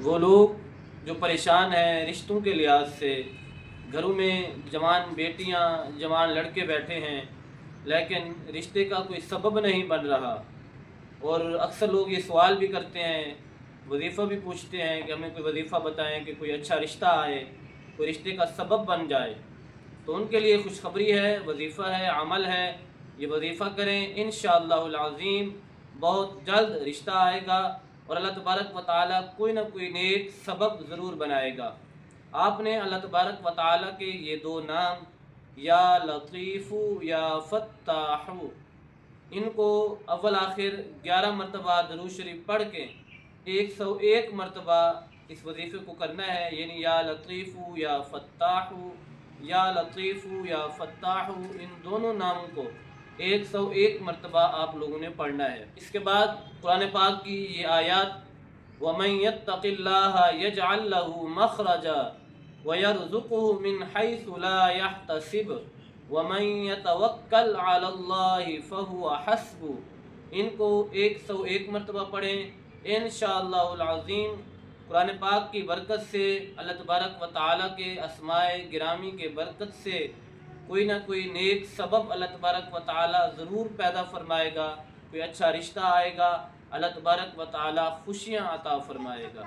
وہ لوگ جو پریشان ہیں رشتوں کے لحاظ سے، گھروں میں جوان بیٹیاں جوان لڑکے بیٹھے ہیں لیکن رشتے کا کوئی سبب نہیں بن رہا، اور اکثر لوگ یہ سوال بھی کرتے ہیں، وظیفہ بھی پوچھتے ہیں کہ ہمیں کوئی وظیفہ بتائیں کہ کوئی اچھا رشتہ آئے، کوئی رشتے کا سبب بن جائے، تو ان کے لیے خوشخبری ہے، وظیفہ ہے، عمل ہے، یہ وظیفہ کریں، انشاءاللہ العظیم بہت جلد رشتہ آئے گا اور اللہ تبارک و تعالیٰ کوئی نہ کوئی نیک سبب ضرور بنائے گا۔ آپ نے اللہ تبارک و تعالیٰ کے یہ دو نام یا لطیف یا فتاح، ان کو اول آخر 11 مرتبہ درود شریف پڑھ کے 101 مرتبہ اس وظیفے کو کرنا ہے، یعنی یا لطیف یا فتاح، یا لطیف یا فتاح، ان دونوں ناموں کو 101 مرتبہ آپ لوگوں نے پڑھنا ہے۔ اس کے بعد قرآن پاک کی یہ آیات، وَمَن يَتَّقِ اللَّهَ يَجْعَل لَّهُ مَخْرَجًا وَيَرْزُقْهُ مِنْ حَيْثُ لَا يَحْتَسِبُ وَمَن يَتَوَكَّلْ عَلَى اللَّهِ فَهُوَ حَسْبُهُ، ان کو 101 مرتبہ پڑھیں انشاءاللہ العظیم۔ قرآن پاک کی برکت سے، اللہ تبارک و تعالیٰ کے اسماء گرامی کے برکت سے کوئی نہ کوئی نیک سبب اللہ تبارک و تعالیٰ ضرور پیدا فرمائے گا، کوئی اچھا رشتہ آئے گا، اللہ تبارک و تعالیٰ خوشیاں عطا فرمائے گا۔